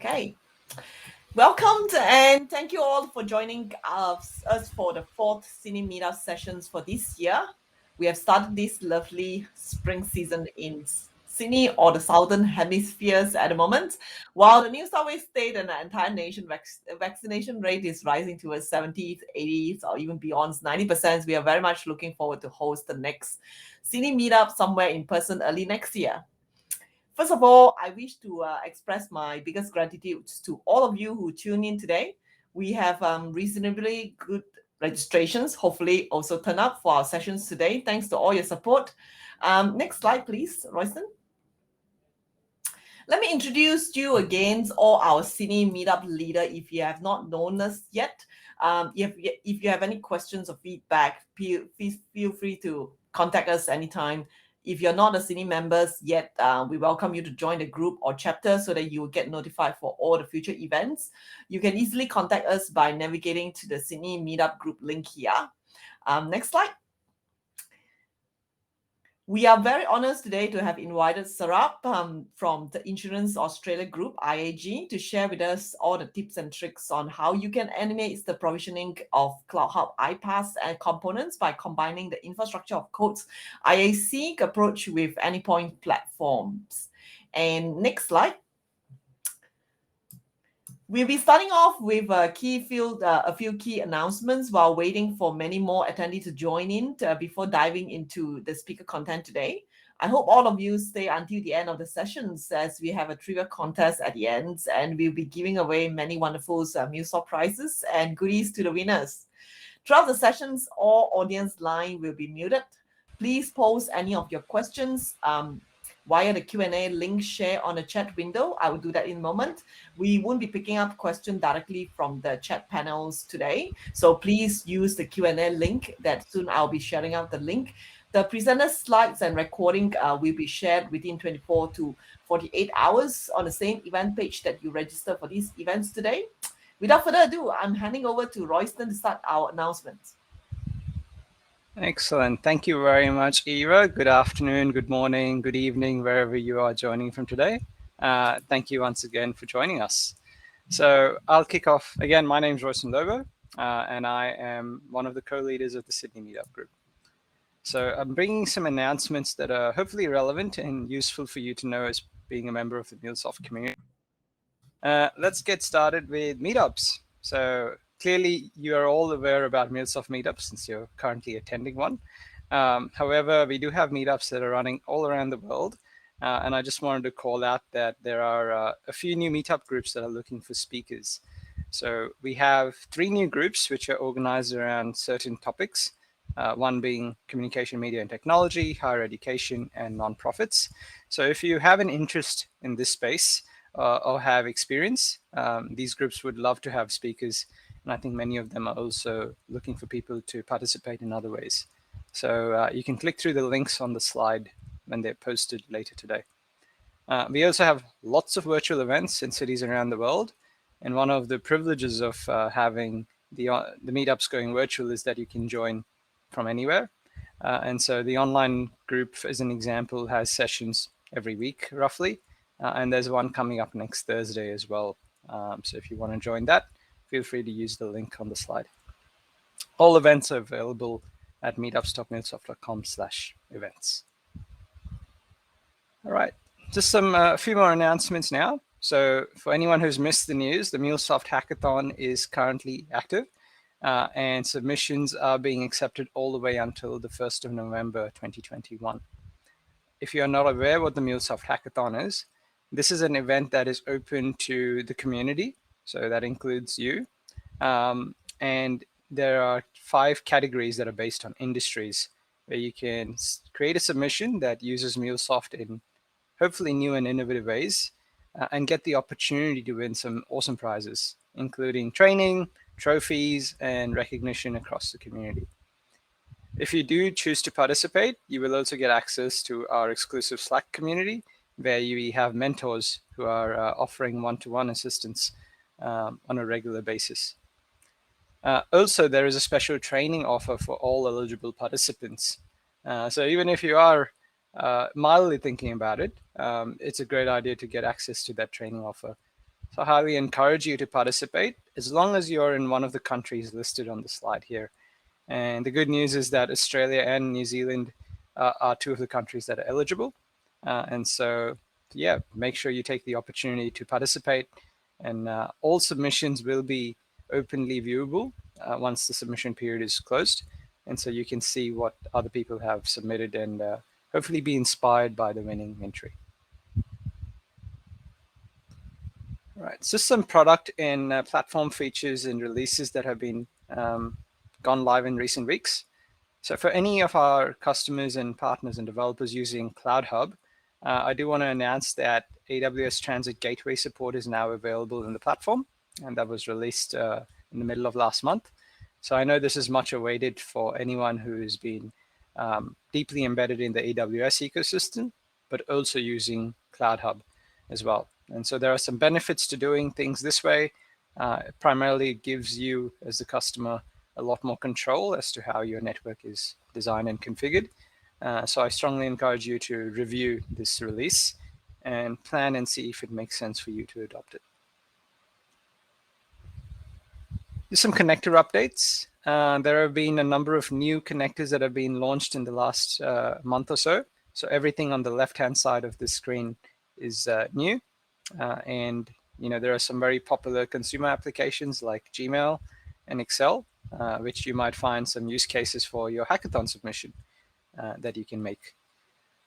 Okay. Welcome and thank you all for joining us for the fourth Cine Meetup sessions for this year. We have started this lovely spring season in Sydney or the southern hemispheres at the moment, while the New South Wales state and the entire nation vaccination rate is rising towards 70s, 80s, or even beyond 90%. We are very much looking forward to host the next Cine Meetup somewhere in person early next year. First of all, I wish to express my biggest gratitude to all of you who tune in today. We have reasonably good registrations, hopefully also turn up for our sessions today. Thanks to all your support. Next slide, please, Royston. Let me introduce you again, all our Cine Meetup leader. If you have not known us yet, if you have any questions or feedback, please feel free to contact us anytime. If you're not a Cine members yet, we welcome you to join the group or chapter so that you will get notified for all the future events. You can easily contact us by navigating to the Cine Meetup group link here. Next slide. We are very honored today to have invited Saurabh from the Insurance Australia Group, IAG, to share with us all the tips and tricks on how you can animate the provisioning of Cloud Hub iPaaS and components by combining the infrastructure of codes IAC approach with Anypoint platforms. And next slide. We'll be starting off with a few key announcements while waiting for many more attendees to join in before diving into the speaker content today. I hope all of you stay until the end of the sessions as we have a trivia contest at the end, and we'll be giving away many wonderful MuleSoft prizes and goodies to the winners. Throughout the sessions, all audience line will be muted. Please post any of your questions via the Q&A link share on the chat window. I will do that in a moment. We won't be picking up questions directly from the chat panels today. So please use the Q&A link that soon I'll be sharing out the link. The presenter slides and recording will be shared within 24 to 48 hours on the same event page that you register for these events today. Without further ado, I'm handing over to Royston to start our announcements. Excellent. Thank you very much, Eva. Good afternoon, good morning, good evening, wherever you are joining from today. Thank you once again for joining us. So I'll kick off. Again, my name is Royston Lobo, and I am one of the co-leaders of the Sydney Meetup group. So I'm bringing some announcements that are hopefully relevant and useful for you to know as being a member of the MuleSoft community. Let's get started with Meetups. So clearly, you are all aware about MuleSoft Meetups since you're currently attending one. However, we do have Meetups that are running all around the world. And I just wanted to call out that there are a few new Meetup groups that are looking for speakers. So we have 3 new groups which are organized around certain topics, one being communication, media, and technology, higher education, and nonprofits. So if you have an interest in this space or have experience, these groups would love to have speakers. And I think many of them are also looking for people to participate in other ways. So you can click through the links on the slide when they're posted later today. We also have lots of virtual events in cities around the world. And one of the privileges of having the meetups going virtual is that you can join from anywhere. And so the online group, as an example, has sessions every week, roughly. And there's one coming up next Thursday as well. So if you want to join that, feel free to use the link on the slide. All events are available at meetups.mulesoft.com/events. All right, just a few more announcements now. So for anyone who's missed the news, the MuleSoft Hackathon is currently active and submissions are being accepted all the way until the 1st of November 2021. If you are not aware what the MuleSoft Hackathon is, this is an event that is open to the community. So that includes you. And there are 5 categories that are based on industries where you can create a submission that uses MuleSoft in hopefully new and innovative ways and get the opportunity to win some awesome prizes, including training, trophies, and recognition across the community. If you do choose to participate, you will also get access to our exclusive Slack community where we have mentors who are offering one-to-one assistance on a regular basis. Also, there is a special training offer for all eligible participants. So even if you are mildly thinking about it, it's a great idea to get access to that training offer. So I highly encourage you to participate as long as you're in one of the countries listed on the slide here. And the good news is that Australia and New Zealand are two of the countries that are eligible. And so, yeah, make sure you take the opportunity to participate. And all submissions will be openly viewable once the submission period is closed. And so you can see what other people have submitted and hopefully be inspired by the winning entry. Right, so some product and platform features and releases that have been gone live in recent weeks. So for any of our customers and partners and developers using Cloud Hub, I do want to announce that AWS Transit Gateway support is now available in the platform, and that was released in the middle of last month. So I know this is much awaited for anyone who's been deeply embedded in the AWS ecosystem, but also using Cloud Hub as well. And so there are some benefits to doing things this way. It primarily gives you as the customer a lot more control as to how your network is designed and configured. So I strongly encourage you to review this release and plan and see if it makes sense for you to adopt it. There's some connector updates. There have been a number of new connectors that have been launched in the last month or so. So everything on the left-hand side of the screen is new. And there are some very popular consumer applications like Gmail and Excel, which you might find some use cases for your hackathon submission that you can make.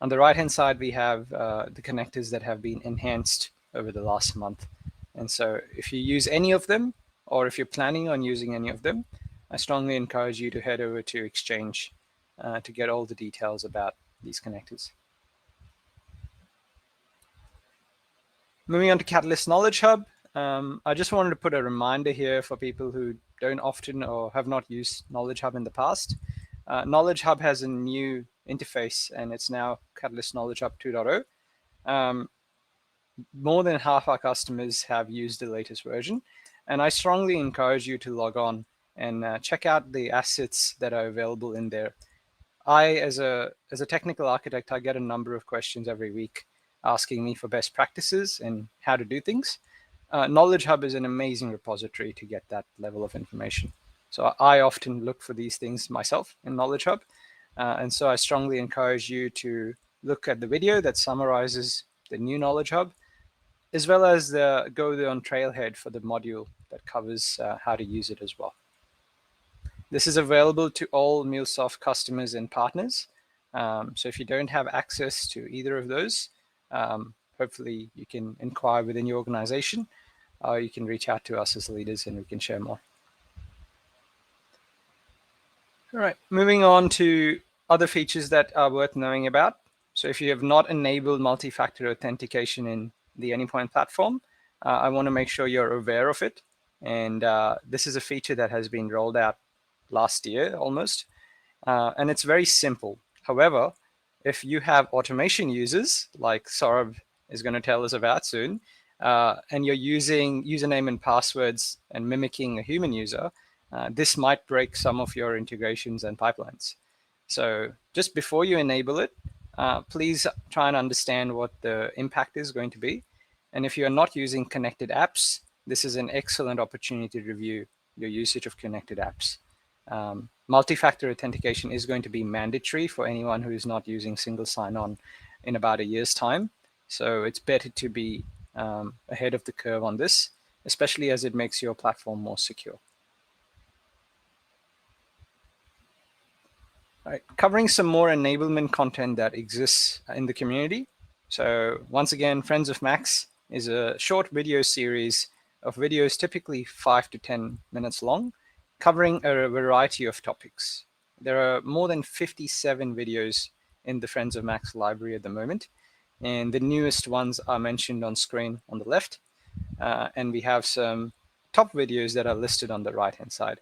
On the right-hand side, we have the connectors that have been enhanced over the last month. And so if you use any of them, or if you're planning on using any of them, I strongly encourage you to head over to Exchange to get all the details about these connectors. Moving on to Catalyst Knowledge Hub, I just wanted to put a reminder here for people who don't often or have not used Knowledge Hub in the past. Knowledge Hub has a new interface, and it's now Catalyst Knowledge Hub 2.0. More than half our customers have used the latest version, and I strongly encourage you to log on and check out the assets that are available in there. As a technical architect, I get a number of questions every week asking me for best practices and how to do things. Knowledge Hub is an amazing repository to get that level of information. So I often look for these things myself in Knowledge Hub. And so I strongly encourage you to look at the video that summarizes the new Knowledge Hub, as well as go on Trailhead for the module that covers how to use it as well. This is available to all MuleSoft customers and partners. So if you don't have access to either of those, hopefully you can inquire within your organization, or you can reach out to us as leaders and we can share more. All right, moving on to other features that are worth knowing about. So if you have not enabled multi-factor authentication in the Anypoint platform, I want to make sure you're aware of it. And this is a feature that has been rolled out last year almost. And it's very simple. However, if you have automation users, like Saurabh is going to tell us about soon, and you're using username and passwords and mimicking a human user, this might break some of your integrations and pipelines. So just before you enable it, please try and understand what the impact is going to be. And if you're not using connected apps, this is an excellent opportunity to review your usage of connected apps. Multi-factor authentication is going to be mandatory for anyone who is not using single sign-on in about a year's time. So it's better to be ahead of the curve on this, especially as it makes your platform more secure. All right, covering some more enablement content that exists in the community. So once again, Friends of Max is a short video series of videos, typically 5 to 10 minutes long, covering a variety of topics. There are more than 57 videos in the Friends of Max library at the moment, and the newest ones are mentioned on screen on the left, and we have some top videos that are listed on the right-hand side.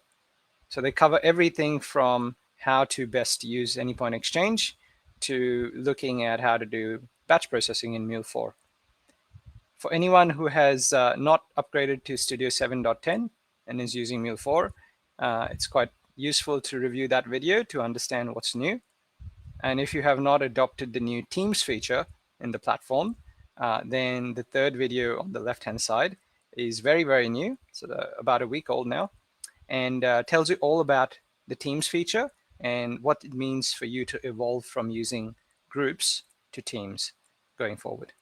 So they cover everything from how to best use Anypoint Exchange to looking at how to do batch processing in Mule4. For anyone who has not upgraded to Studio 7.10 and is using Mule4, it's quite useful to review that video to understand what's new. And if you have not adopted the new Teams feature in the platform, then the third video on the left-hand side is very, very new, so about a week old now, and tells you all about the Teams feature and what it means for you to evolve from using groups to teams going forward.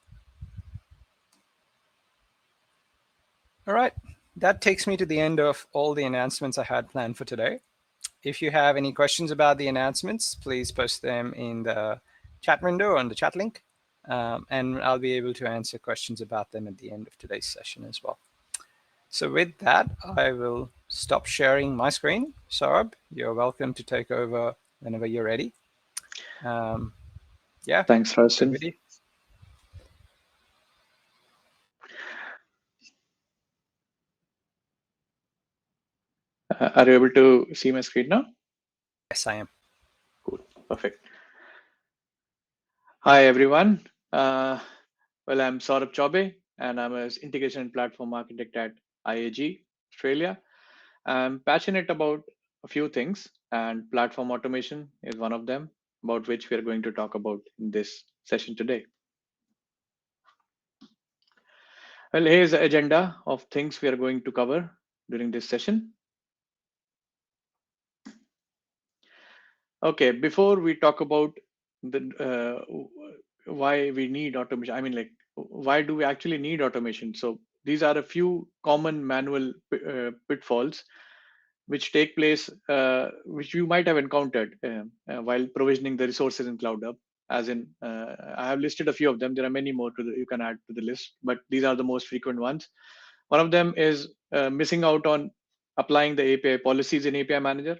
All right, that takes me to the end of all the announcements I had planned for today. If you have any questions about the announcements, please post them in the chat window on the chat link, and I'll be able to answer questions about them at the end of today's session as well. So with that, I will stop sharing my screen. Saurabh, you're welcome to take over whenever you're ready. Yeah. Thanks, Royston. Are you able to see my screen now? Yes, I am. Cool. Perfect. Hi, everyone. Well, I'm Saurabh Chaubey, and I'm an integration and platform architect at IAG, Australia. I'm passionate about a few things, and platform automation is one of them, about which we are going to talk about in this session today. Well, here's the agenda of things we are going to cover during this session. Okay, before we talk about why we need automation, I mean, like, why do we actually need automation? So these are a few common manual pitfalls which take place, which you might have encountered while provisioning the resources in Cloud Hub. As in, I have listed a few of them. There are many more you can add to the list, but these are the most frequent ones. One of them is missing out on applying the API policies in API Manager,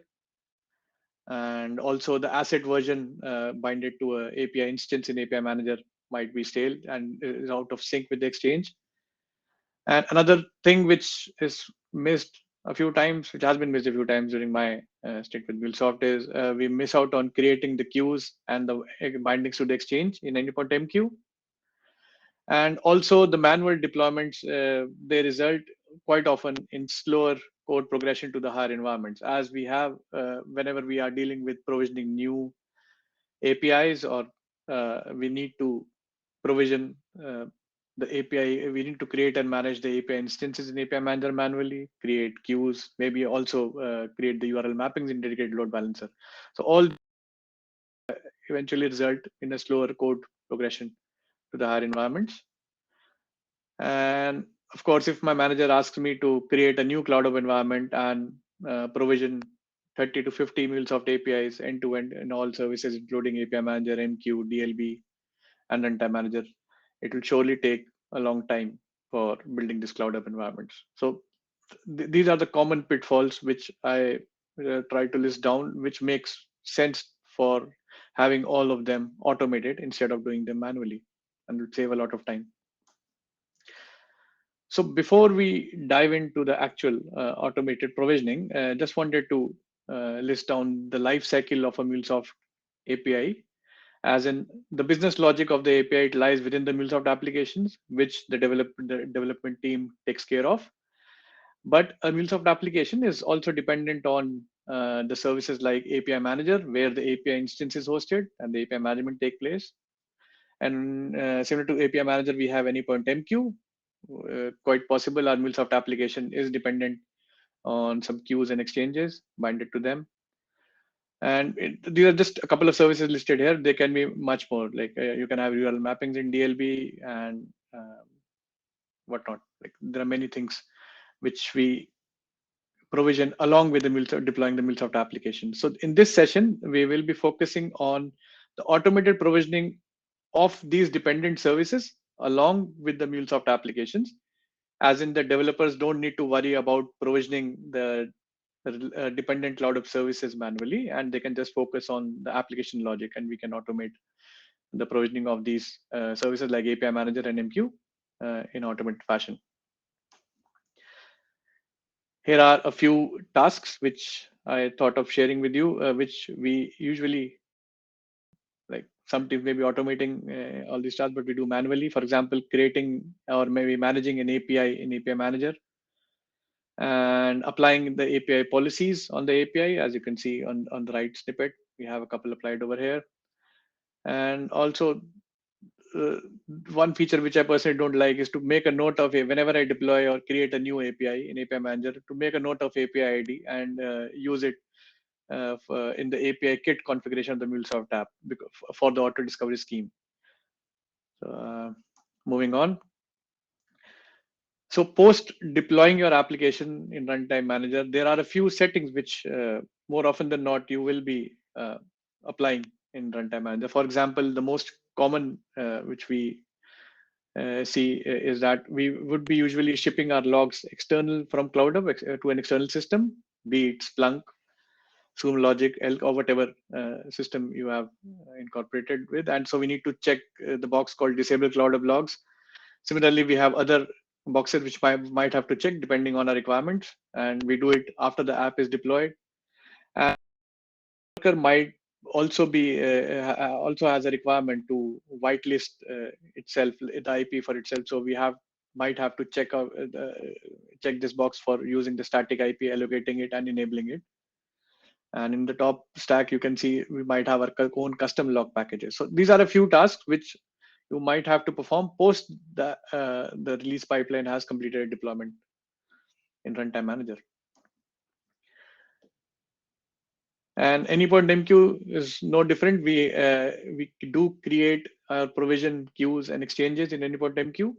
and also the asset version binded to a API instance in API Manager might be stale and is out of sync with the exchange. And another thing which is missed a few times, which has been missed a few times during my stint with MuleSoft, is we miss out on creating the queues and the bindings to the exchange in Anypoint MQ. And also the manual deployments, they result quite often in slower code progression to the higher environments, as we have whenever we are dealing with provisioning new APIs, or we need to provision the API. We need to create and manage the API instances in API Manager manually, create queues, maybe also create the URL mappings in dedicated load balancer. So all eventually result in a slower code progression to the higher environments. And of course, if my manager asks me to create a new Cloud Hub environment and provision 30 to 50 MuleSoft APIs end-to-end in all services, including API Manager, MQ, DLB, and Runtime Manager, it will surely take a long time for building this Cloud Hub environments. So these are the common pitfalls which I try to list down, which makes sense for having all of them automated instead of doing them manually, and would save a lot of time. So before we dive into the actual automated provisioning, just wanted to list down the life cycle of a MuleSoft API. As in, the business logic of the API, it lies within the MuleSoft applications, which the development team takes care of. But a MuleSoft application is also dependent on the services like API Manager, where the API instance is hosted and the API management take place. And similar to API Manager, we have Anypoint MQ. Quite possible our MuleSoft application is dependent on some queues and exchanges binded to them. And these are just a couple of services listed here. They can be much more. Like you can have URL mappings in DLB and whatnot. Like there are many things which we provision along with the MuleSoft, deploying the MuleSoft application. So in this session, we will be focusing on the automated provisioning of these dependent services along with the MuleSoft applications, as in the developers don't need to worry about provisioning the dependent Cloud Hub services manually, and they can just focus on the application logic, and we can automate the provisioning of these services like API Manager and MQ in automated fashion. Here are a few tasks which I thought of sharing with you, which we usually, like some teams may be automating all these tasks, but we do manually. For example, creating or maybe managing an API in API Manager, and applying the API policies on the API. As you can see on the right snippet, we have a couple applied over here. And also one feature which I personally don't like is to make a note of it whenever I deploy or create a new API in API Manager, to make a note of API ID and use it in the API kit configuration of the MuleSoft app for the auto discovery scheme. So, moving on. So post deploying your application in Runtime Manager, there are a few settings which more often than not you will be applying in Runtime Manager. For example, the most common which we see is that we would be usually shipping our logs external from CloudHub to an external system, be it Splunk, Zoom Logic, Elk, or whatever system you have incorporated with. And so we need to check the box called Disable CloudHub Logs. Similarly, we have other boxes which might have to check depending on our requirements, and we do it after the app is deployed. And worker might also be also has a requirement to whitelist itself, the IP for itself. So we might have to check check this box for using the static IP, allocating it and enabling it. And in the top stack, you can see we might have our own custom log packages. So these are a few tasks which you might have to perform post the release pipeline has completed deployment in Runtime Manager. And Anypoint MQ is no different. We do create provision queues and exchanges in Anypoint MQ,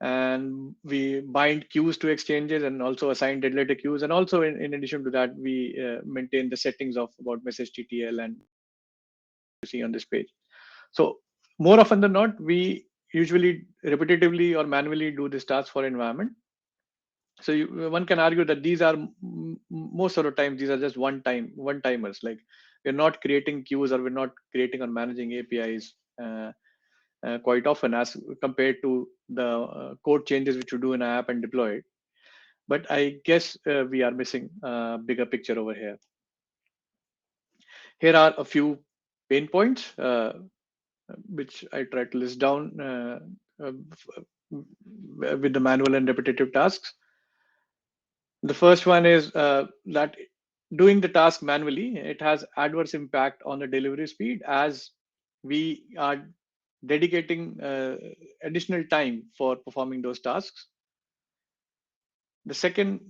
and we bind queues to exchanges and also assign dead letter queues. And also in addition to that, we maintain the settings of about message TTL and you see on this page. So more often than not, we usually repetitively or manually do this task for environment. So one can argue that these are most of the times these are just one-timers. Like we're not creating queues or we're not creating or managing APIs quite often as compared to the code changes which you do in an app and deploy it. But I guess we are missing a bigger picture over here. Here are a few pain points which I try to list down with the manual and repetitive tasks. The first one is that doing the task manually, it has adverse impact on the delivery speed as we are dedicating additional time for performing those tasks. The second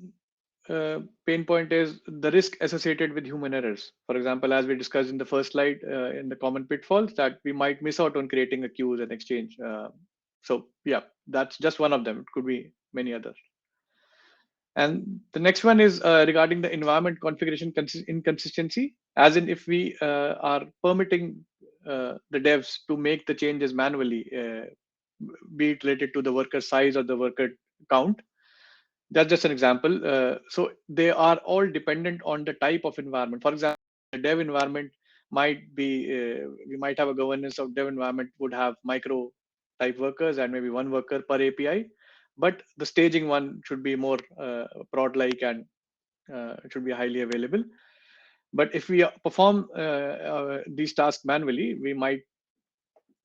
pain point is the risk associated with human errors. For example, as we discussed in the first slide, in the common pitfalls that we might miss out on creating a queues and exchange. So yeah, that's just one of them. It could be many others. And the next one is regarding the environment configuration inconsistency, as in if we are permitting the devs to make the changes manually, be it related to the worker size or the worker count. That's just an example. So they are all dependent on the type of environment. For example, a dev environment might be, we might have a governance of dev environment would have micro type workers and maybe one worker per API. But the staging one should be more prod-like and it should be highly available. But if we perform these tasks manually, we might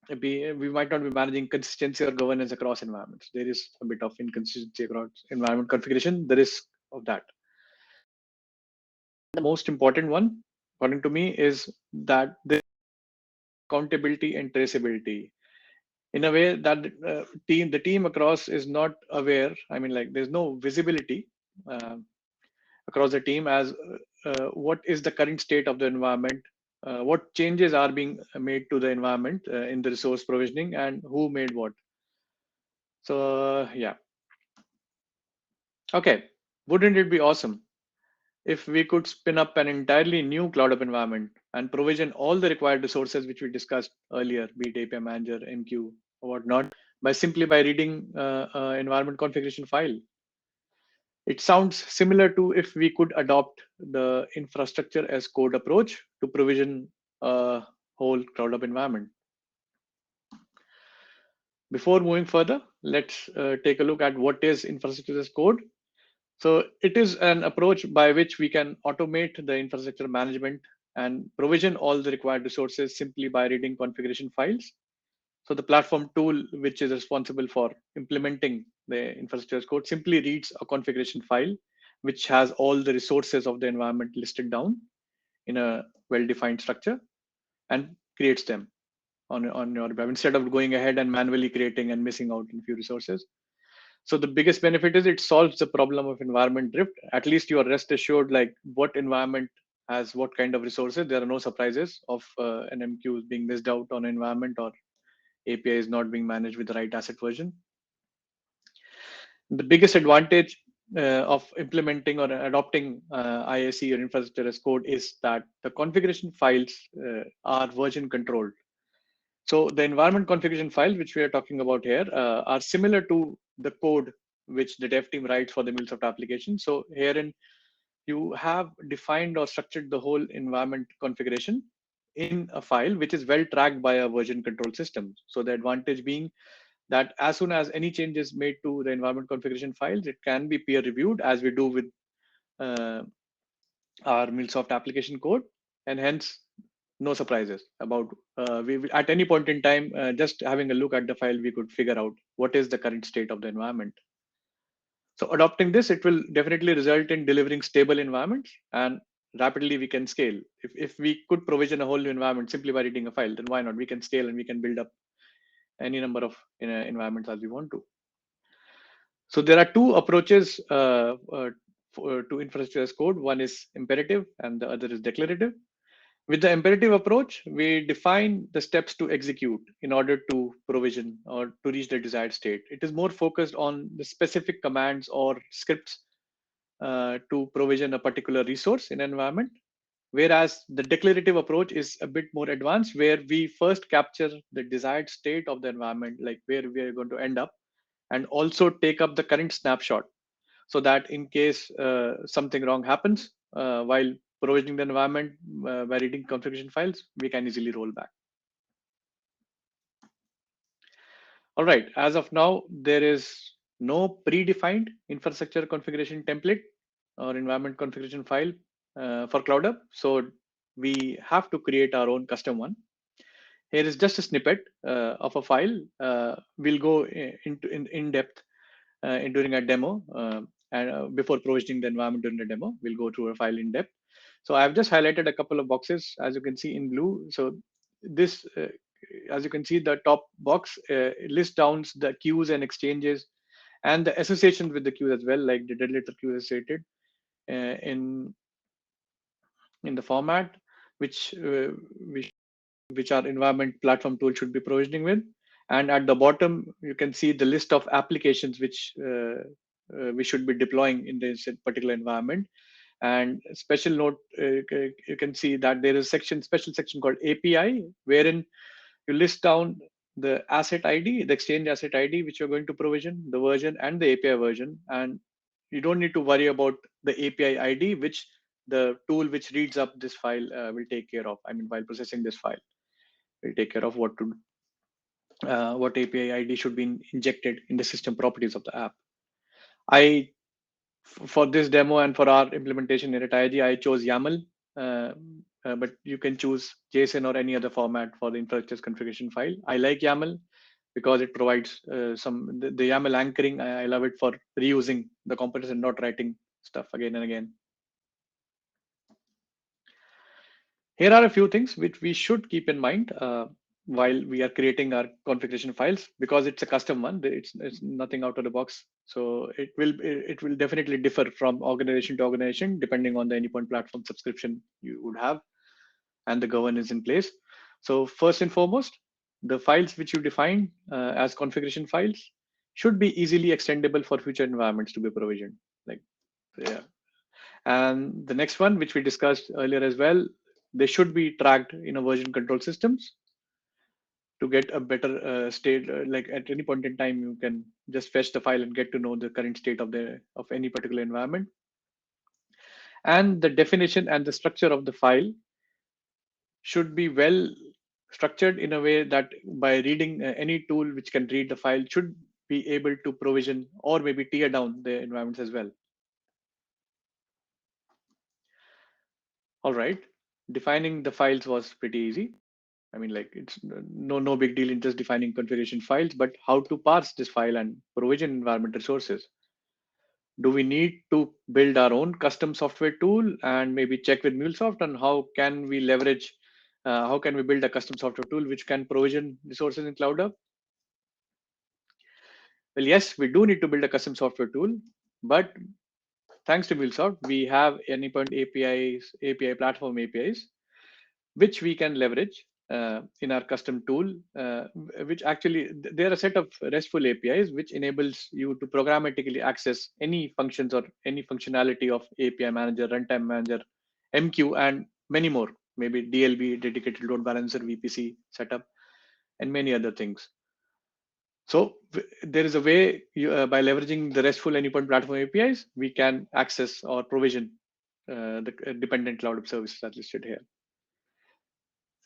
not be managing consistency or governance across environments. There is a bit of inconsistency across environment configuration, the risk of that. The most important one, according to me, is that the accountability and traceability. In a way that the team across is not aware. I mean, like there's no visibility across the team as what is the current state of the environment, what changes are being made to the environment in the resource provisioning, and who made what. So yeah. Okay, wouldn't it be awesome if we could spin up an entirely new CloudHub environment and provision all the required resources which we discussed earlier, be it API Manager, MQ, or whatnot, simply by reading environment configuration file? It sounds similar to if we could adopt the infrastructure as code approach to provision a whole CloudHub environment. Before moving further, let's take a look at what is infrastructure as code. So it is an approach by which we can automate the infrastructure management and provision all the required resources simply by reading configuration files. So the platform tool, which is responsible for implementing the infrastructure as code, simply reads a configuration file, which has all the resources of the environment listed down in a well-defined structure and creates them. on your web instead of going ahead and manually creating and missing out on a few resources. So the biggest benefit is it solves the problem of environment drift. At least you are rest assured like what environment has what kind of resources. There are no surprises of an MQ being missed out on environment or API is not being managed with the right asset version. The biggest advantage of implementing or adopting IAC or infrastructure as code is that the configuration files are version controlled. So the environment configuration files, which we are talking about here, are similar to the code which the dev team writes for the MuleSoft application. So herein, you have defined or structured the whole environment configuration in a file, which is well tracked by a version control system. So the advantage being that as soon as any change is made to the environment configuration files, it can be peer reviewed as we do with our MuleSoft application code, and hence no surprises about at any point in time, just having a look at the file, we could figure out what is the current state of the environment. So adopting this, it will definitely result in delivering stable environments, and rapidly we can scale. If we could provision a whole new environment simply by reading a file, then why not? We can scale and we can build up any number of environments as we want to. So there are two approaches to infrastructure as code. One is imperative and the other is declarative. With the imperative approach, we define the steps to execute in order to provision or to reach the desired state. It is more focused on the specific commands or scripts to provision a particular resource in an environment. Whereas the declarative approach is a bit more advanced, where we first capture the desired state of the environment, like where we are going to end up, and also take up the current snapshot so that in case something wrong happens while provisioning the environment by reading configuration files, we can easily roll back. All right, as of now, there is no predefined infrastructure configuration template or environment configuration file for CloudHub. So we have to create our own custom one. Here is just a snippet of a file. We'll go into in depth during a demo and before provisioning the environment during the demo, we'll go through a file in depth. So I've just highlighted a couple of boxes, as you can see in blue. So this, as you can see, the top box lists down the queues and exchanges and the associations with the queues as well, like the dead letter queue associated in the format which our environment platform tool should be provisioning with. And at the bottom, you can see the list of applications which we should be deploying in this particular environment. And special note, you can see that there is a special section called API, wherein you list down the asset ID, the exchange asset ID, which you're going to provision, the version and the API version. And you don't need to worry about the API ID, which the tool which reads up this file will take care of. I mean, while processing this file, will take care of what API ID should be injected in the system properties of the app. For this demo and for our implementation in IIG, I chose YAML, but you can choose JSON or any other format for the infrastructure configuration file. I like YAML because it provides the YAML anchoring. I love it for reusing the components and not writing stuff again and again. Here are a few things which we should keep in mind while we are creating our configuration files, because it's a custom one. It's nothing out of the box. So it will definitely differ from organization to organization, depending on the Anypoint platform subscription you would have and the governance in place. So first and foremost, the files which you define as configuration files should be easily extendable for future environments to be provisioned. And the next one, which we discussed earlier as well, they should be tracked in a version control systems to get a better state. Like at any point in time, you can just fetch the file and get to know the current state of any particular environment. And the definition and the structure of the file should be well structured in a way that by reading any tool which can read the file should be able to provision or maybe tear down the environments as well. All right, defining the files was pretty easy. I mean, like it's no big deal in just defining configuration files, but how to parse this file and provision environment resources. Do we need to build our own custom software tool and maybe check with MuleSoft on how can we leverage How can we build a custom software tool which can provision resources in Cloud Hub? Well, yes, we do need to build a custom software tool, but thanks to MuleSoft, we have Anypoint APIs, API platform APIs, which we can leverage in our custom tool, which actually they're a set of RESTful APIs which enables you to programmatically access any functions or any functionality of API manager, runtime manager, MQ, and many more, maybe DLB, dedicated load balancer, VPC setup, and many other things. So there is a way by leveraging the RESTful Anypoint Platform APIs, we can access or provision the dependent cloud services that listed here.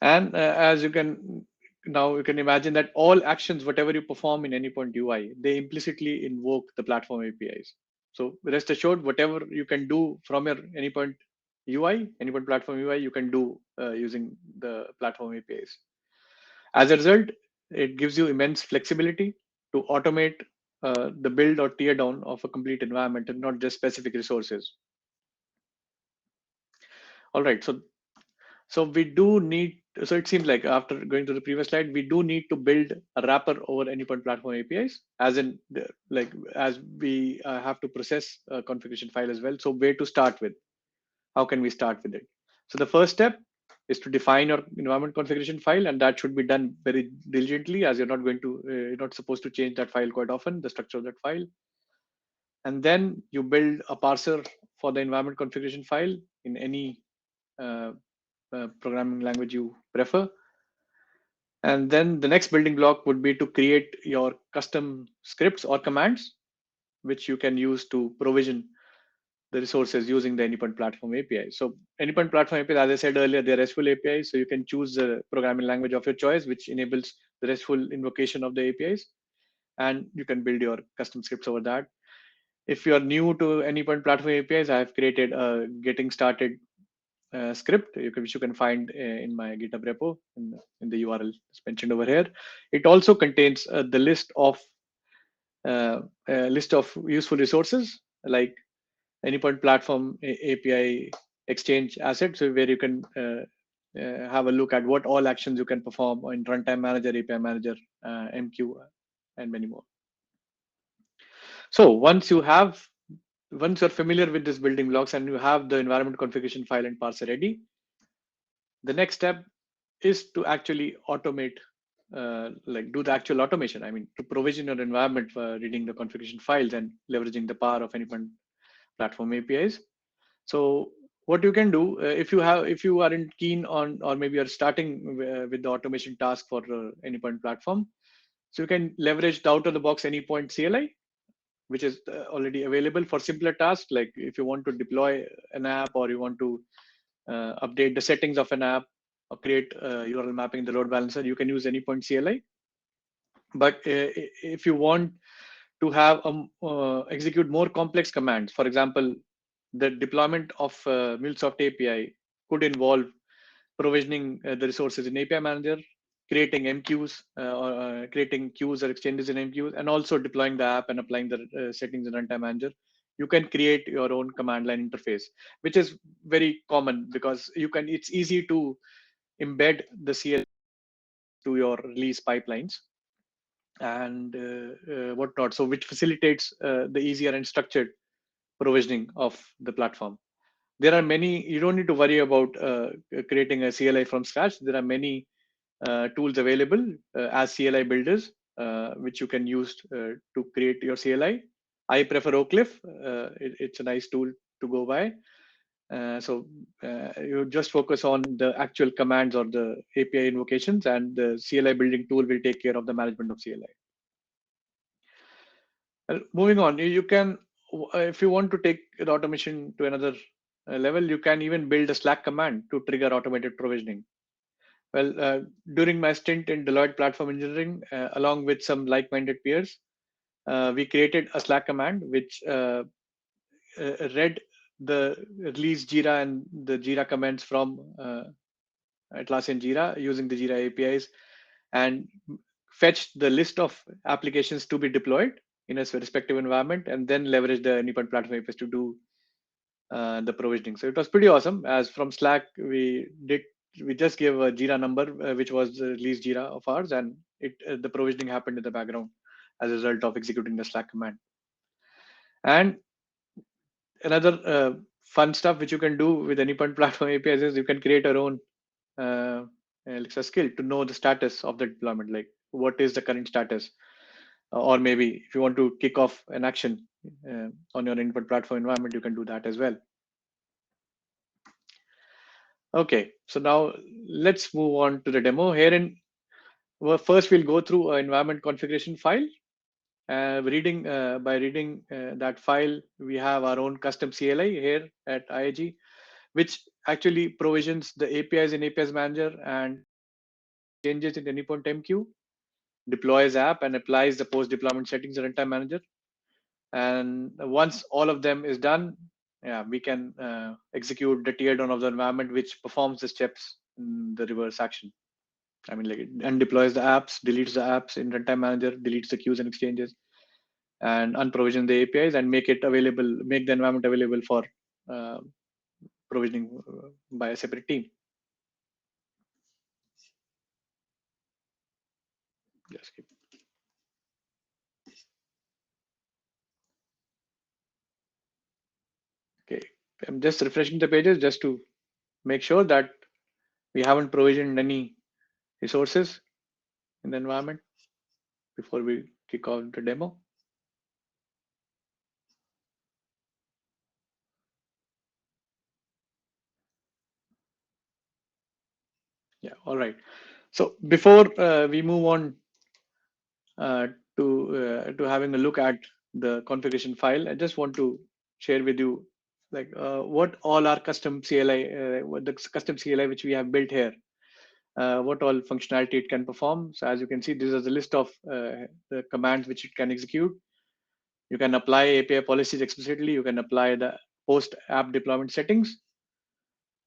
And as you can now, you can imagine that all actions, whatever you perform in Anypoint UI, they implicitly invoke the platform APIs. So rest assured, whatever you can do from your Anypoint UI, Anypoint Platform UI, you can do using the platform APIs. As a result, it gives you immense flexibility to automate the build or tear down of a complete environment and not just specific resources. All right, so we do need, so it seems like after going to the previous slide, we do need to build a wrapper over Anypoint Platform APIs, as in like as we have to process a configuration file as well. So where to start with? How can we start with it? So the first step is to define your environment configuration file, and that should be done very diligently, as you're not going to, you're not supposed to change that file quite often, the structure of that file. And then you build a parser for the environment configuration file in any programming language you prefer. And then the next building block would be to create your custom scripts or commands, which you can use to provision the resources using the Anypoint Platform API. So Anypoint Platform API, as I said earlier, they're RESTful APIs. So you can choose the programming language of your choice, which enables the RESTful invocation of the APIs. And you can build your custom scripts over that. If you're new to Anypoint Platform APIs, I have created a getting started script, which you can find in my GitHub repo in the URL mentioned over here. It also contains the list of useful resources like Anypoint Platform API Exchange asset, so where you can have a look at what all actions you can perform in Runtime Manager, API Manager, MQ, and many more. So once you're familiar with these building blocks and you have the environment configuration file and parser ready, the next step is to actually automate, like do the actual automation. I mean, to provision your environment for reading the configuration files and leveraging the power of Anypoint Platform APIs. So what you can do if you aren't keen on, or maybe you're starting with the automation task for Anypoint Platform, so you can leverage the out of the box Anypoint CLI, which is already available for simpler tasks. Like if you want to deploy an app, or you want to update the settings of an app, or create URL mapping in the load balancer, you can use Anypoint CLI. But if you want to have execute more complex commands, for example, the deployment of MuleSoft API could involve provisioning the resources in API Manager, creating MQs, or creating queues or exchanges in MQs, and also deploying the app and applying the settings in Runtime Manager. You can create your own command line interface, which is very common because it's easy to embed the CLI to your release pipelines and whatnot. So which facilitates the easier and structured provisioning of the platform. There are many, you don't need to worry about creating a CLI from scratch. There are many tools available as CLI builders, which you can use to create your CLI. I prefer Oak Cliff. It's a nice tool to go by. So you just focus on the actual commands or the API invocations, and the CLI building tool will take care of the management of CLI. Moving on, you can, if you want to take the automation to another level, you can even build a Slack command to trigger automated provisioning. Well, during my stint in Deloitte Platform Engineering, along with some like-minded peers, we created a Slack command which read the release Jira and the Jira comments from Atlassian Jira using the Jira APIs, and fetched the list of applications to be deployed in a respective environment, and then leverage the Anypoint Platform APIs to do the provisioning. So it was pretty awesome. As from Slack, we did we just gave a Jira number, which was the release Jira of ours, and the provisioning happened in the background as a result of executing the Slack command. And another fun stuff which you can do with Anypoint Platform APIs is you can create your own Alexa skill to know the status of the deployment, like what is the current status, or maybe if you want to kick off an action on your Anypoint Platform environment, you can do that as well. Okay, so now let's move on to the demo. Well, first we'll go through an environment configuration file. By reading that file, we have our own custom CLI here at IAG, which actually provisions the APIs in APIs Manager and changes in Anypoint MQ, deploys app, and applies the post-deployment settings in Runtime Manager. And once all of them is done, yeah, we can execute the teardown of the environment, which performs the steps in the reverse action. I mean, like it undeploys the apps, deletes the apps in Runtime Manager, deletes the queues and exchanges, and unprovision the APIs and make it available, make the environment available for provisioning by a separate team. Just keep. Okay, I'm just refreshing the pages just to make sure that we haven't provisioned any resources in the environment before we kick off the demo. Yeah, all right. So before we move on to having a look at the configuration file, I just want to share with you like what all our custom CLI, what the custom CLI which we have built here, what all functionality it can perform. So as you can see, this is a list of the commands which it can execute. You can apply API policies explicitly. You can apply the post app deployment settings.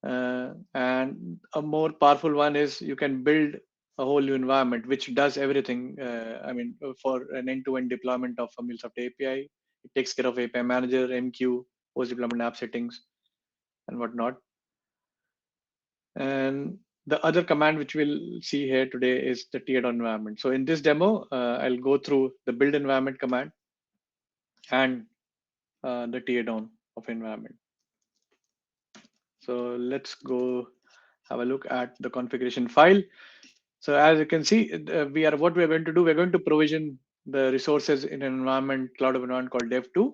And a more powerful one is you can build a whole new environment which does everything. I mean, for an end-to-end deployment of a MuleSoft API, it takes care of API Manager, MQ, post-deployment app settings, and whatnot. And the other command which we'll see here today is the teardown environment. So in this demo, I'll go through the build environment command and the teardown of environment. So let's go have a look at the configuration file. So as you can see, what we are going to do, we're going to provision the resources in an environment, cloud environment called dev2.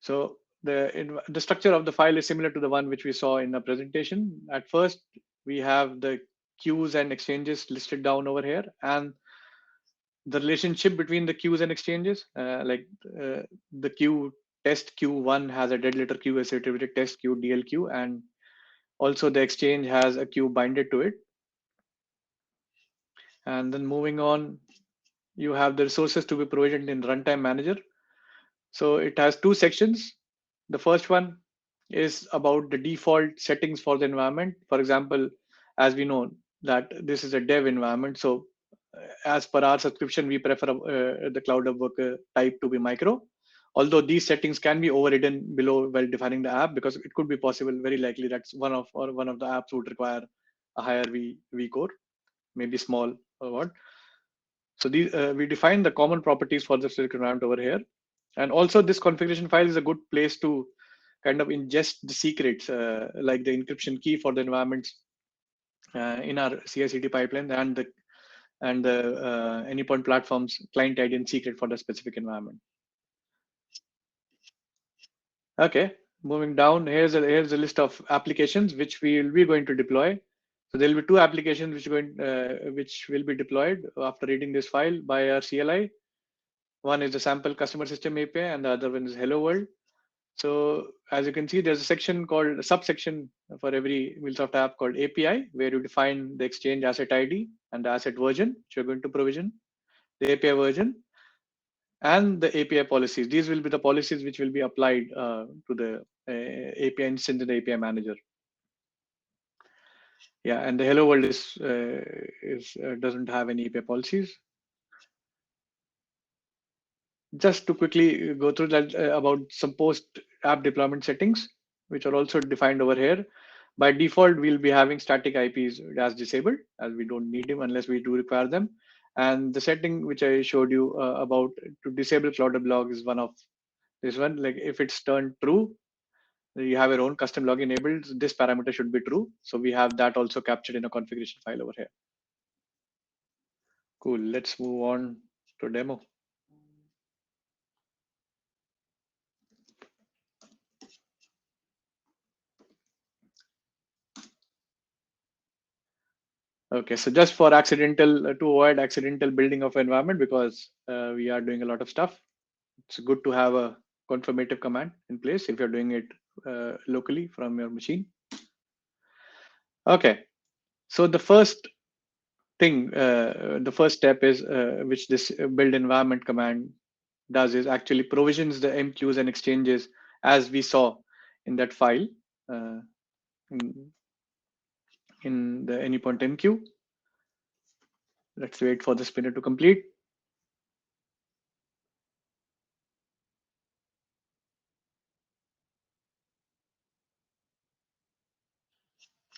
So the structure of the file is similar to the one which we saw in the presentation. At first, we have the queues and exchanges listed down over here, and the relationship between the queues and exchanges, the queue test Q1 has a dead letter queue associated with a test queue DLQ, and also the exchange has a queue binded to it. And then moving on, you have the resources to be provisioned in Runtime Manager. So it has two sections. The first one is about the default settings for the environment. For example, as we know that this is a dev environment, so as per our subscription, we prefer the cloud of worker type to be micro. Although these settings can be overridden below while defining the app, because it could be possible, very likely, that one of the apps would require a higher V core, maybe small or what. So these we define the common properties for the specific environment over here. And also this configuration file is a good place to kind of ingest the secrets, like the encryption key for the environments in our CI/CD pipeline, and the Anypoint Platform's client ID and secret for the specific environment. Okay, moving down, here's a list of applications which we will be going to deploy. So there will be two applications which will be deployed after reading this file by our CLI. One is the sample customer system API, and the other one is Hello World. So as you can see, there's a subsection for every MuleSoft app called API, where you define the exchange asset ID and the asset version, which you're going to provision, the API version, and the API policies. These will be the policies which will be applied to the API instance in the API manager. Yeah, and the Hello World doesn't have any API policies. Just to quickly go through that about some post app deployment settings, which are also defined over here. By default, we'll be having static IPs as disabled, as we don't need them unless we do require them. And the setting which I showed you about to disable Clouded log is one of this one. Like if it's turned true, you have your own custom log enabled, this parameter should be true. So we have that also captured in a configuration file over here. Cool. Let's move on to demo. Okay, so just for accidental, to avoid accidental building of environment, because we are doing a lot of stuff, it's good to have a confirmative command in place if you're doing it locally from your machine. Okay, so the first thing, the first step is which this build environment command does is actually provisions the MQs and exchanges as we saw in that file in the Anypoint MQ. Let's wait for the spinner to complete.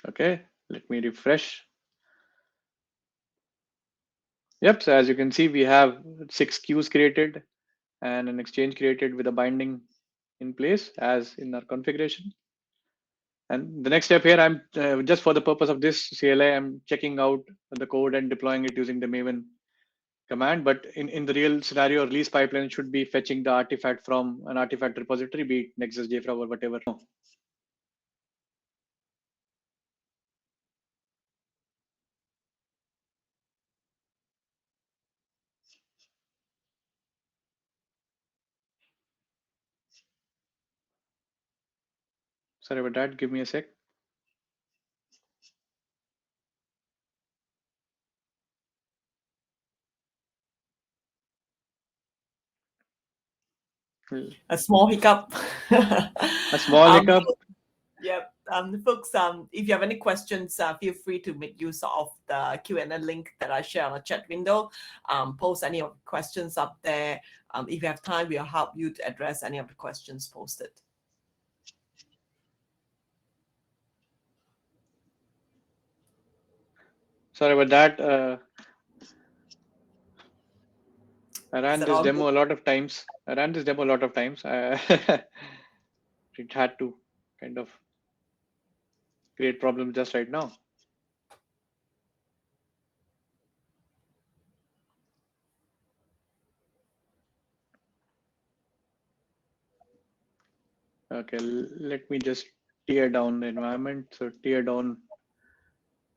Okay, let me refresh. Yep, so as you can see, we have 6 queues created and an exchange created with a binding in place as in our configuration. And the next step here, I'm just for the purpose of this CLI, I'm checking out the code and deploying it using the Maven command. But in the real scenario, release pipeline should be fetching the artifact from an artifact repository, be it Nexus, JFrog, or whatever. Sorry about that. Give me a sec. A small hiccup. A small hiccup. Yep. Folks, if you have any questions, feel free to make use of the Q&A link that I share on the chat window. Post any of the questions up there. If you have time, we'll help you to address any of the questions posted. Sorry about that. I ran this demo a lot of times. It had to kind of create problems just right now. Okay, let me just tear down the environment. So tear down,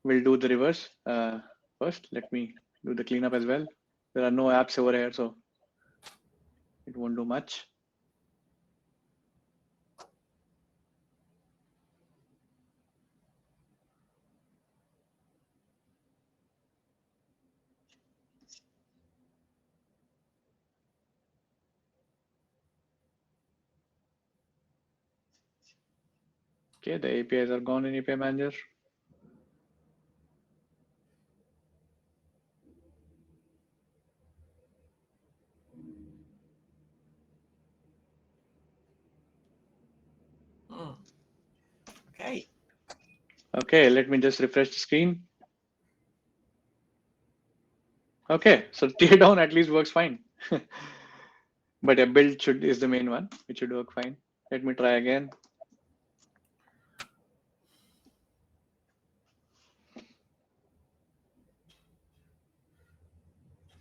we'll do the reverse. First, let me do the cleanup as well. There are no apps over here, so it won't do much. Okay, the APIs are gone in API Manager. Okay. Okay, let me just refresh the screen. Okay, so tear down at least works fine. But a build is the main one, which should work fine. Let me try again.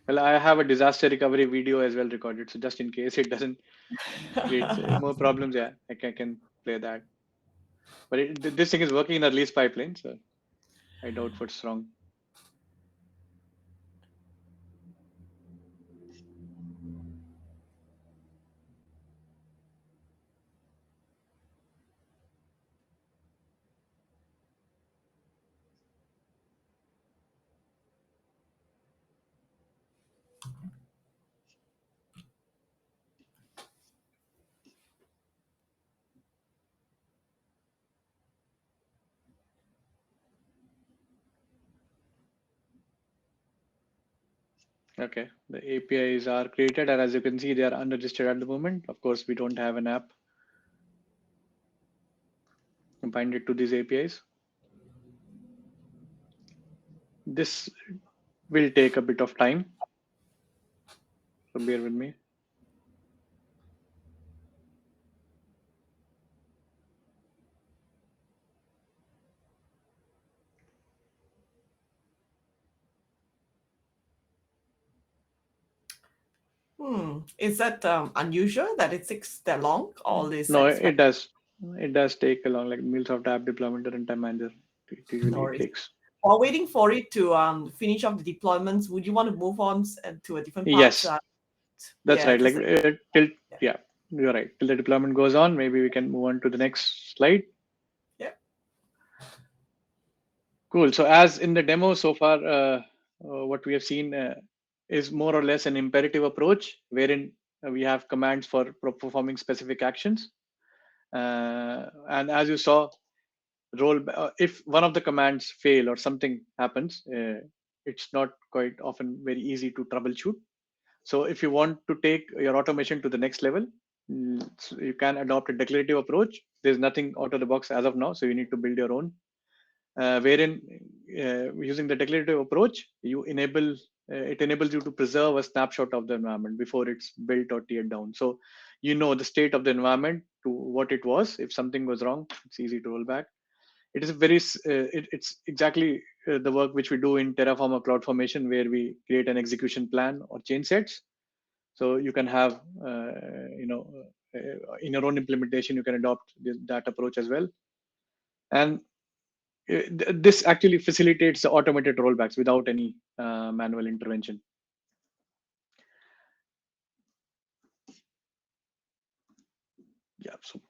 Well, I have a disaster recovery video as well recorded, so just in case it doesn't create more problems, yeah, I can play that. But this thing is working in a release pipeline, so I doubt what's wrong. Okay, the APIs are created, and as you can see, they are unregistered at the moment. Of course, we don't have an app. bind it to these APIs. This will take a bit of time, so bear with me. Is that unusual that it takes that long? All this? No, it does. It does take a long, like MuleSoft app deployment runtime manager. It usually takes. While waiting for it to finish off the deployments, would you want to move on to a different part? Yes, that's right. Like till you're right. Till the deployment goes on, maybe we can move on to the next slide. Yeah. Cool. So as in the demo so far, what we have seen is more or less an imperative approach, wherein we have commands for performing specific actions. And as you saw, if one of the commands fail or something happens, it's not quite often very easy to troubleshoot. So if you want to take your automation to the next level, so you can adopt a declarative approach. There's nothing out of the box as of now, so you need to build your own. Wherein using the declarative approach, it enables you to preserve a snapshot of the environment before it's built or teared down. So you know the state of the environment to what it was. If something goes wrong, it's easy to roll back. It is it's exactly the work which we do in Terraform or CloudFormation, where we create an execution plan or change sets. So you can have, in your own implementation, you can adopt that approach as well. And this actually facilitates the automated rollbacks without any manual intervention. Yeah. So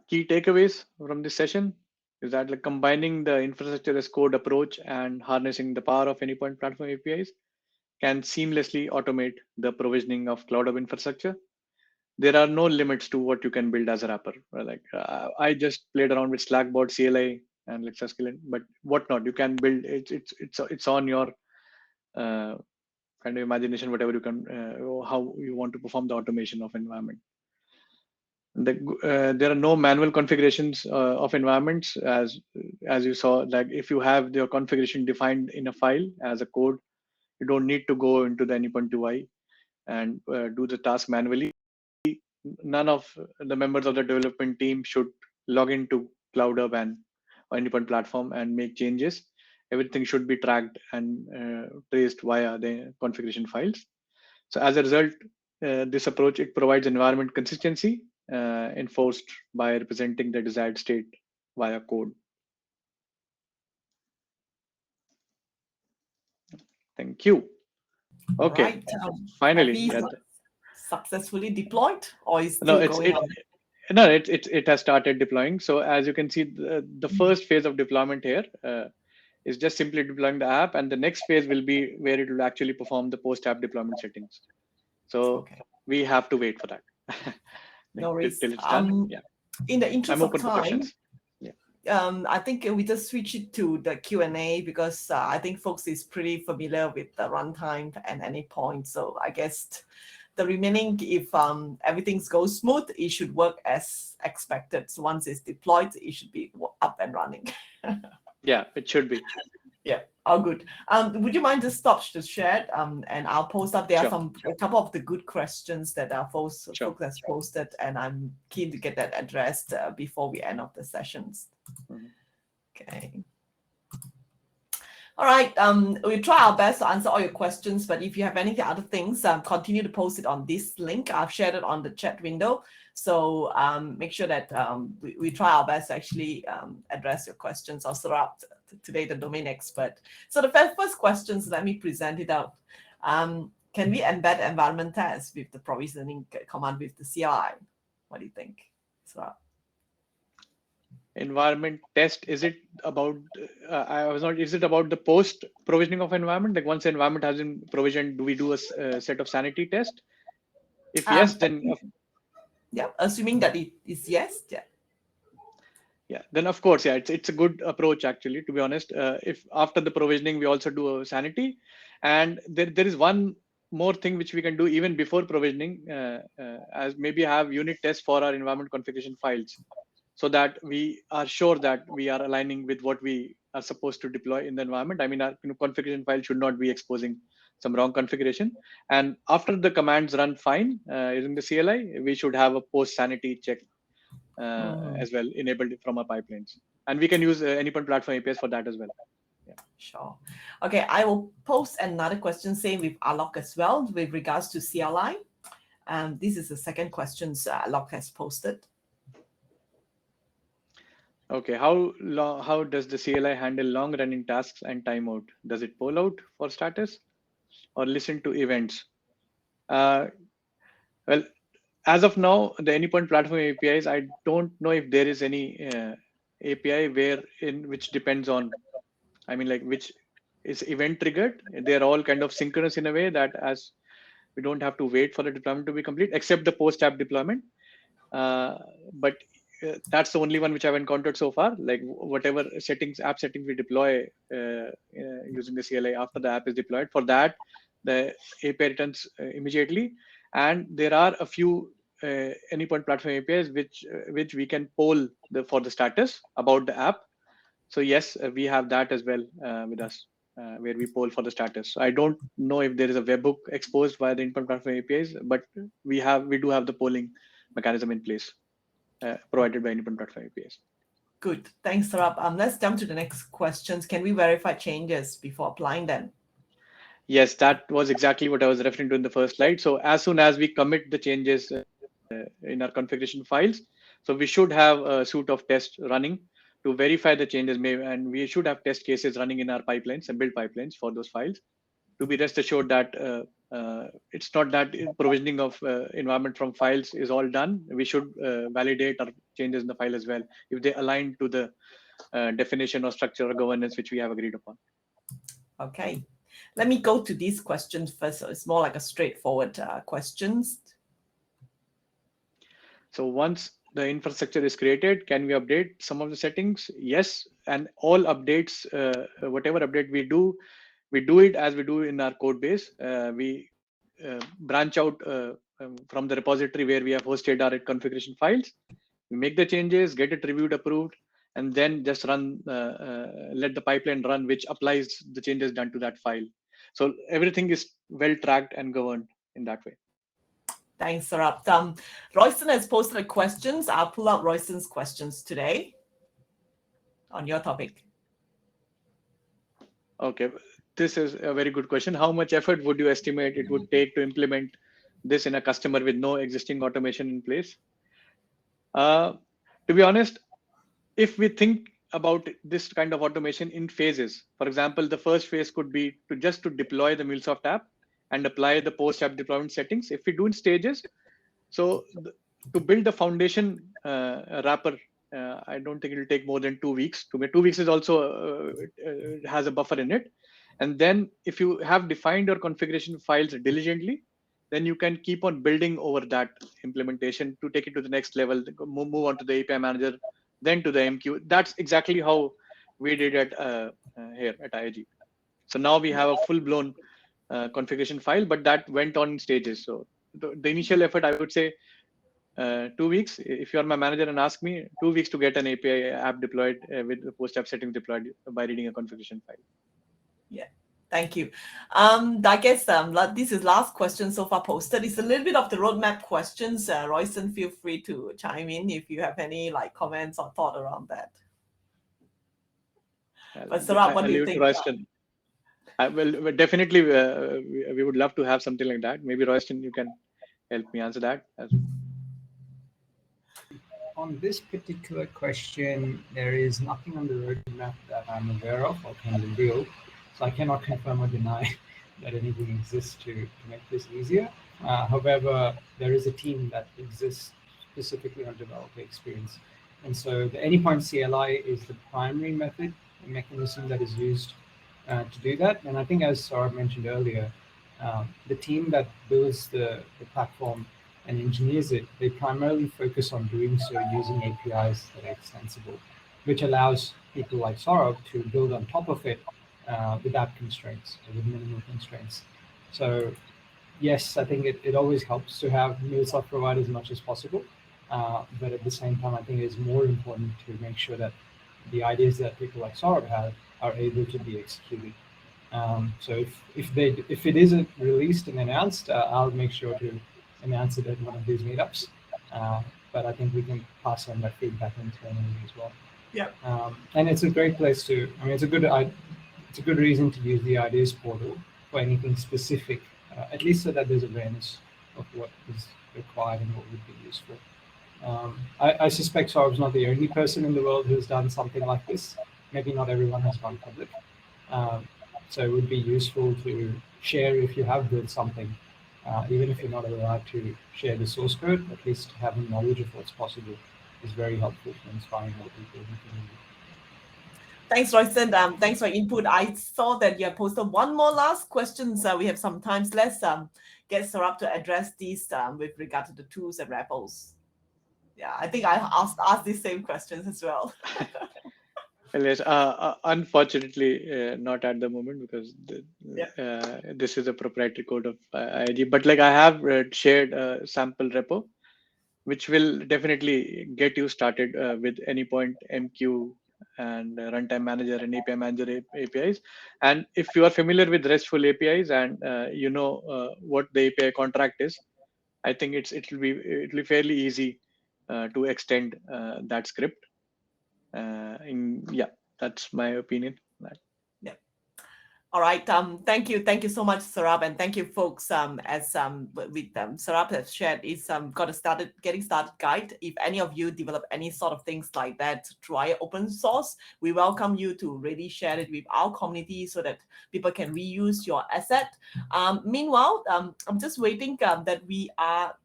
key takeaways from this session is that, like, combining the infrastructure as code approach and harnessing the power of Anypoint Platform APIs can seamlessly automate the provisioning of cloud hub infrastructure. There are no limits to what you can build as a wrapper. Like I just played around with Slackbot, CLI, and like Susquehanna, but whatnot you can build. It's on your kind of imagination, whatever you can, how you want to perform the automation of environment. There are no manual configurations of environments, as you saw. Like if you have your configuration defined in a file as a code, you don't need to go into the Anypoint UI and do the task manually. None of the members of the development team should log into Cloud Hub and Anypoint Platform and make changes. Everything should be tracked and traced via the configuration files. So as a result, this approach, it provides environment consistency enforced by representing the desired state via code. Thank you. Okay. Right. Finally, successfully deployed, or is still going on? No, it has started deploying. So as you can see, the first phase of deployment here is just simply deploying the app, and the next phase will be where it will actually perform the post-app deployment settings. So we have to wait for that. No worries. Till it's done. Yeah. In the interest of time, I think we just switch it to the Q&A, because I think folks is pretty familiar with the runtime and Anypoint. So I guess the remaining, if everything goes smooth, it should work as expected. So once it's deployed, it should be up and running. Yeah, it should be. Yeah, all good. Would you mind just stop to share? And I'll post up. There are a couple of the good questions that our folks has posted, and I'm keen to get that addressed before we end off the sessions. Okay. All right. We'll try our best to answer all your questions, but if you have any other things, continue to post it on this link. I've shared it on the chat window. So make sure that we try our best to actually address your questions. Or Saurabh, today the domain expert. So the first questions, let me present it out. Can we embed environment tests with the provisioning command with the CLI? What do you think, Saurabh? Environment test, is it about is it about the post provisioning of environment? Like once the environment has been provisioned, do we do a set of sanity test? If yes, then yeah, assuming that it is yes. Yeah, then of course, yeah, it's a good approach actually, to be honest. If after the provisioning we also do a sanity, and there is one more thing which we can do even before provisioning, as maybe have unit tests for our environment configuration files. so that we are sure that we are aligning with what we are supposed to deploy in the environment. I mean, our configuration file should not be exposing some wrong configuration. And after the commands run fine using the CLI, we should have a post sanity check as well enabled from our pipelines. And we can use Anypoint Platform APIs for that as well. Yeah. Sure. Okay, I will post another question, same with Alok as well, with regards to CLI. This is the second question Alok has posted. Okay, how does the CLI handle long-running tasks and timeout? Does it poll out for status or listen to events? Well, as of now, the Anypoint Platform APIs, I don't know if there is any API which depends on, I mean, like which is event triggered. They're all kind of synchronous in a way that as we don't have to wait for the deployment to be complete, except the post-app deployment. But that's the only one which I've encountered so far. Like whatever app settings we deploy using the CLI after the app is deployed, for that the API returns immediately. And there are a few Anypoint Platform APIs which we can poll for the status about the app. So yes, we have that as well with us, where we poll for the status. So I don't know if there is a webhook exposed via the Anypoint Platform APIs, but we do have the polling mechanism in place provided by Anypoint Platform APIs. Good, thanks, Saurabh. Let's jump to the next questions. Can we verify changes before applying them? Yes, that was exactly what I was referring to in the first slide. So as soon as we commit the changes in our configuration files, so we should have a suite of tests running to verify the changes, and we should have test cases running in our pipelines and build pipelines for those files to be rest assured that it's not that provisioning of environment from files is all done. We should validate our changes in the file as well if they align to the definition or structure or governance which we have agreed upon. Okay, let me go to these questions first. So it's more like a straightforward questions. So once the infrastructure is created, can we update some of the settings? Yes, and all updates, whatever update we do it as we do in our code base. We branch out from the repository where we have hosted our configuration files. We make the changes, get it reviewed, approved, and then just run, let the pipeline run, which applies the changes done to that file. So everything is well tracked and governed in that way. Thanks, Saurabh. Royston has posted a questions. I'll pull out Royston's questions today on your topic. Okay, this is a very good question. How much effort would you estimate it would take to implement this in a customer with no existing automation in place? To be honest, if we think about this kind of automation in phases, for example, the first phase could be to deploy the MuleSoft app and apply the post-app deployment settings. If we do in stages, so to build the foundation wrapper, I don't think it will take more than 2 weeks. 2 weeks is also has a buffer in it. And then if you have defined your configuration files diligently, then you can keep on building over that implementation to take it to the next level, move on to the API manager, then to the MQ. That's exactly how we did it here at IAG. So now we have a full-blown configuration file, but that went on in stages. So the initial effort, I would say 2 weeks. If you're my manager and ask me, 2 weeks to get an API app deployed with the post-app settings deployed by reading a configuration file. Yeah, thank you. I guess this is last question so far posted. It's a little bit of the roadmap questions. Royston, feel free to chime in if you have any comments or thought around that. But Saurabh, what do you think? Royston. Well, definitely, we would love to have something like that. Maybe Royston, you can help me answer that. On this particular question, there is nothing on the roadmap that I'm aware of or can reveal, so I cannot confirm or deny that anything exists to make this easier. However, there is a team that exists specifically on developer experience. And so the Anypoint CLI is the primary method and mechanism that is used to do that. And I think, as Saurabh mentioned earlier, the team that builds the platform and engineers it, they primarily focus on doing so using APIs that are extensible, which allows people like Saurabh to build on top of it without constraints, or with minimal constraints. So yes, I think it always helps to have MuleSoft provide as much as possible. But at the same time, I think it's more important to make sure that the ideas that people like Saurabh have are able to be executed. So if it isn't released and announced, I'll make sure to announce it at one of these meetups. But I think we can pass on that feedback internally as well. Yeah. And it's a great place to. I mean, it's a good reason to use the ideas portal for anything specific, at least so that there's awareness of what is required and what would be useful. I suspect Saurabh's not the only person in the world who's done something like this. Maybe not everyone has gone public. So it would be useful to share if you have built something, even if you're not allowed to share the source code, at least having knowledge of what's possible is very helpful for inspiring more people in the community. Thanks, Royston. Thanks for input. I saw that you have posted one more last question. So we have some time. Let's get Saurabh to address these with regard to the tools and repos. Yeah, I think I asked these same questions as well. Well, yes, unfortunately, not at the moment because this is a proprietary code of IIG. But like I have shared a sample repo, which will definitely get you started with Anypoint MQ and Runtime Manager and API Manager APIs. And if you are familiar with RESTful APIs and you know what the API contract is, I think it'll be fairly easy to extend that script. That's my opinion. Yeah. All right. Thank you so much, Saurabh, and thank you, folks. As with Saurabh has shared, is got a getting started guide. If any of you develop any sort of things like that try open source, we welcome you to really share it with our community so that people can reuse your asset. Meanwhile, I'm just waiting that we are.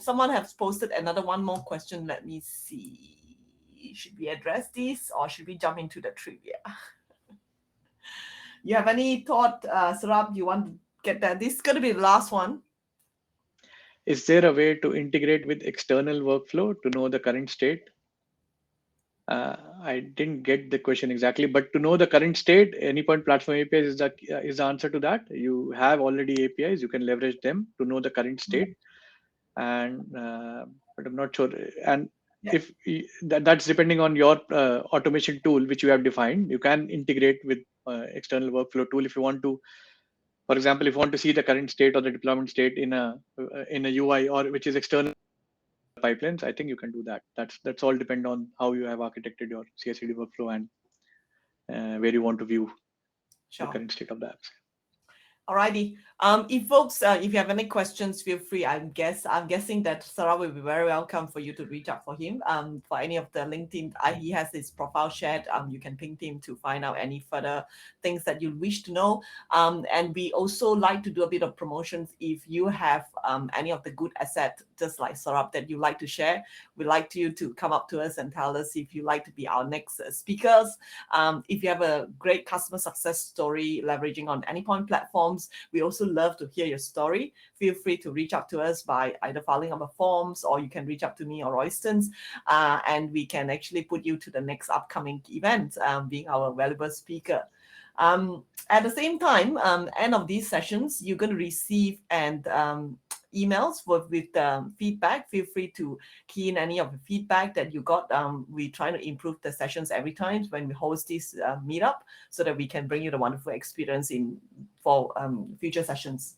Someone has posted one more question. Let me see. Should we address this or should we jump into the trivia? You have any thought, Saurabh? You want to get that? This is going to be the last one. Is there a way to integrate with external workflow to know the current state? I didn't get the question exactly, but to know the current state, Anypoint Platform API is the answer to that. You have already APIs, you can leverage them to know the current state. And but I'm not sure. And if that's depending on your automation tool which you have defined, you can integrate with external workflow tool if you want to. For example, if you want to see the current state or the deployment state in a UI or which is external pipelines, I think you can do that. That's all depend on how you have architected your CI/CD workflow and where you want to view the current state of the apps. Alrighty. If folks, if you have any questions, feel free. I'm guessing that Saurabh will be very welcome for you to reach out for him. For any of the LinkedIn, he has his profile shared. You can ping him to find out any further things that you wish to know. And we also like to do a bit of promotions. If you have any of the good asset, just like Saurabh, that you like to share, we'd like you to come up to us and tell us if you like to be our next speakers. If you have a great customer success story leveraging on Anypoint platforms, we also love to hear your story. Feel free to reach out to us by either filing our forms or you can reach out to me or Royston's, and we can actually put you to the next upcoming event, being our valuable speaker. At the same time, end of these sessions, you're going to receive emails with feedback. Feel free to key in any of the feedback that you got. We try to improve the sessions every time when we host this meetup so that we can bring you the wonderful experience for future sessions.